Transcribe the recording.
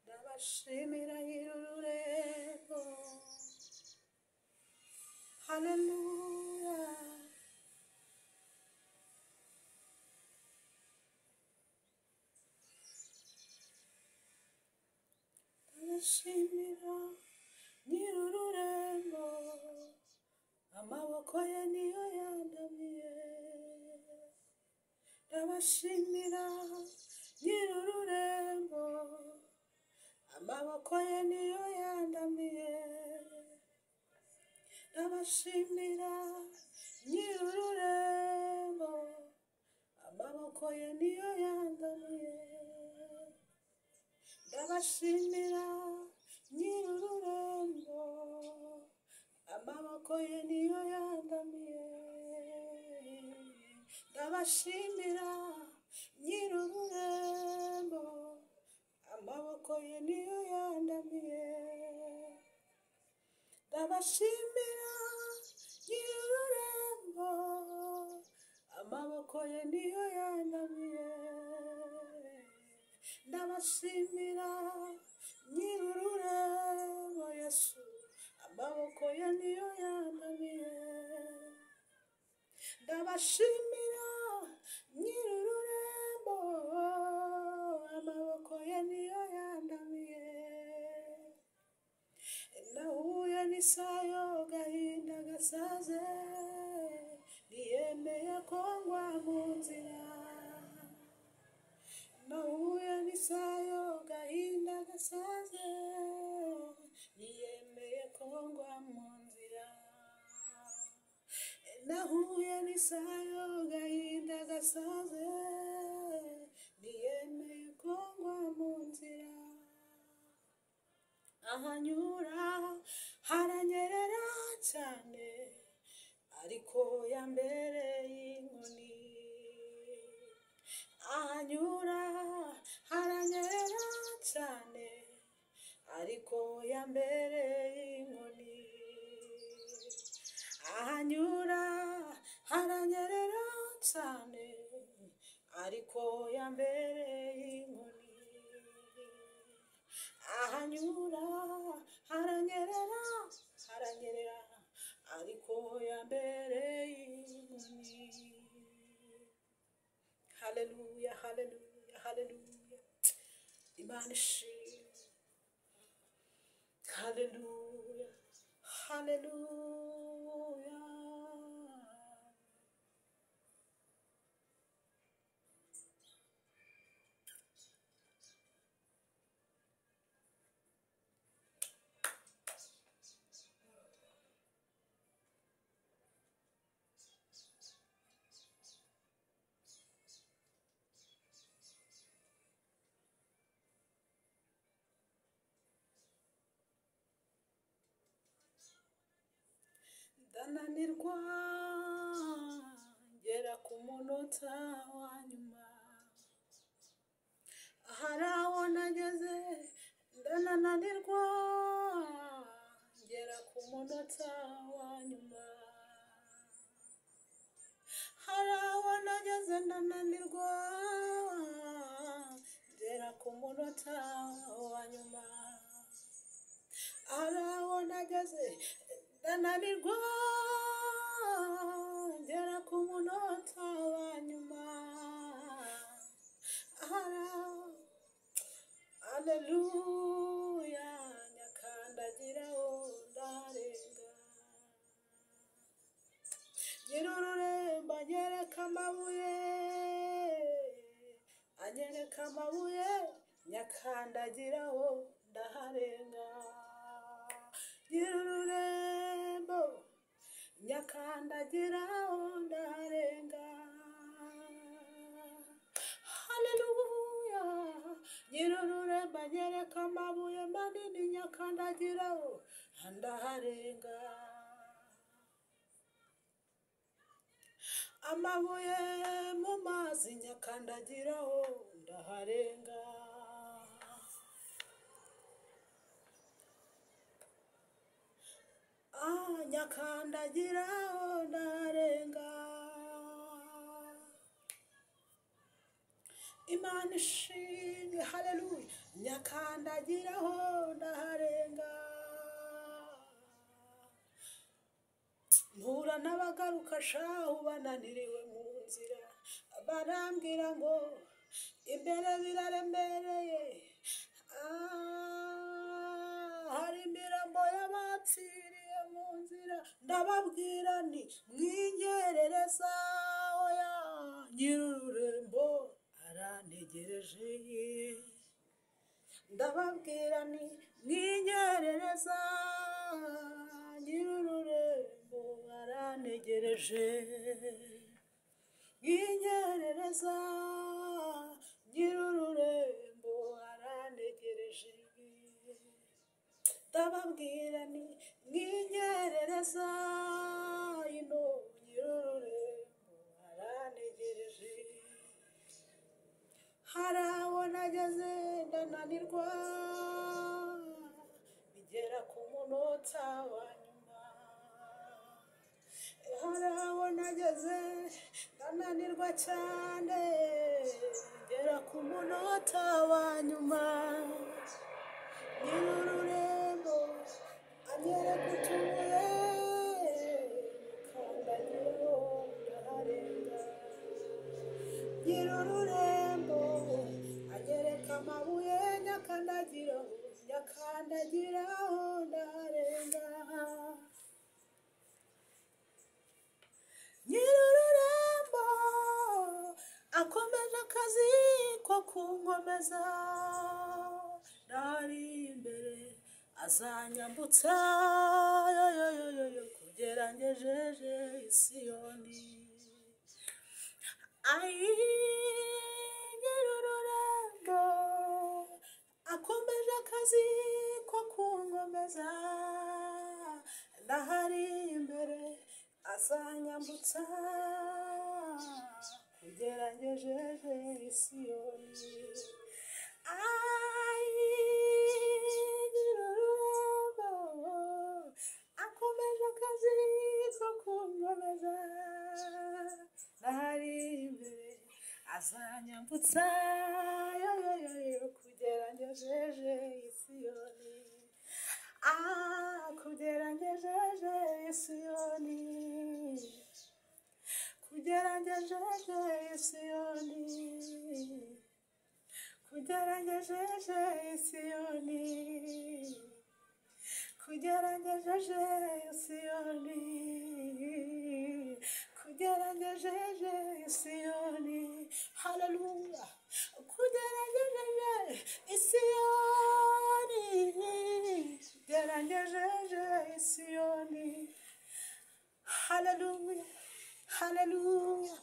ndabashimira nyir'ururembo. Haleluya. Ndabashimira nyir'ururembo, amaboko ye niyo yandamiye. Ndabashimira nyir'ururembo, amaboko ye niyo yandamiye. Ndabashimira nyir'ururembo, amaboko ye niyo yandamiye. Ndabashimira nyir'ururembo, amaboko ye niyo yandamiye. Ndabashimira nyir'ururembo, amaboko ye niyo yandamiye. Ndabashimira nyir'ururembo, amaboko ye niyo yandamiye. Ndabashimira nyir'ururembo, Yesu, amaboko ye niyo yandamiye. Ndabashimira nyir'ururembo, amaboko ye niyo yandamiye. Nahuye n'isayo gahinda gasaze, ntiyemeye ko ngwa mu nzira. Nahuye n'isayo gahinda gasaze, ntiyemeye ko ngwa mu nzira. Nahuye n'isayo gahinda gasaze, ntiyemeye ko ngwa mu nzira. Ahanyura haranyerera cyane, ariko yambereye inkoni. Ahanyura haranyerera cyane, ariko yambereye inkoni. Ahanyura haranyerera cyane, ariko yambereye inkoni. Ahanyura haranyerera ariko yambereye inkoni. Haleluya, haleluya, haleluya. Imana ishimwe. Haleluya, haleluya. Ndananirwa ngera ku munota wa nyuma, hari aho nageze ndananirwa ngera ku munota wa nyuma. Hari aho nageze ndananirwa ngera ku munota wa nyuma. Hari aho nageze ndananirwa ngera ku munota wa nyuma. Haleluya, nyakandagiraho ndarenga. Nyir'ururembo anyereka amabuye, anyereka amabuye, nyakandagiraho ndaharenga. Nyir'ururembo nyakandagiraho ndaharenga. Haleluya, nyir'ururembo anyereka amabuye manini, nyakandagiraho ndaharenga. Amabuye mu mazi, nyakandagiraho ndaharenga. Nyakandagiraho ndaharenga. Imana ishimwe, haleluya. Nyakandagiraho ndaharenga, mpura n'abagaruka shahu bananiriwe mu nzira, barambwira ngo imbere biraremereye, hari imirambo y'abapfiriye mu nzira. Ndababwira nti mwingerereza, oya nyir'ururembo arantegereje. Ndababwira nti mwingerereza, nyir'ururembo arantegereje. Mwingerereza, nyir'ururembo arantegereje. Ndababwira nti mwingerereza, ino nyir'ururembo arantegereje. Hari aho nageze ndananirwa, bigera ku munota wa nyuma. Hari aho nageze ndananirwa cyane, bigera ku munota wa nyuma. Nyir'ururembo anyereka utubuye, mukandagiraho ndaharenga. Nyir'ururembo anyereka amabuye, nyakandagiraho ndaharenga. Nyir'ururembo akomeje akazi ko kunkomeza, ndari imbere azanyambutsa, kugera ngejeje i Siyoni. Nyir'ururembo akomeje akazi ko kunkomeza, ndahari imbere azanyambutsa, kugera ngejeje i Siyoni. Nyir'ururembo akomeje akazi ko kunkomeza, ndahari imbere azanyambutsa, kugera ngejeje i Siyoni. Kugera ngejeje i Siyoni, kugera ngejeje i Siyoni, kugera ngejeje i Siyoni, kugera ngejeje i Siyoni, kugera ngejeje i Siyoni. Haleluya. Kugera ngejeje i Siyoni, kugera ngejeje i Siyoni. Haleluya, haleluya.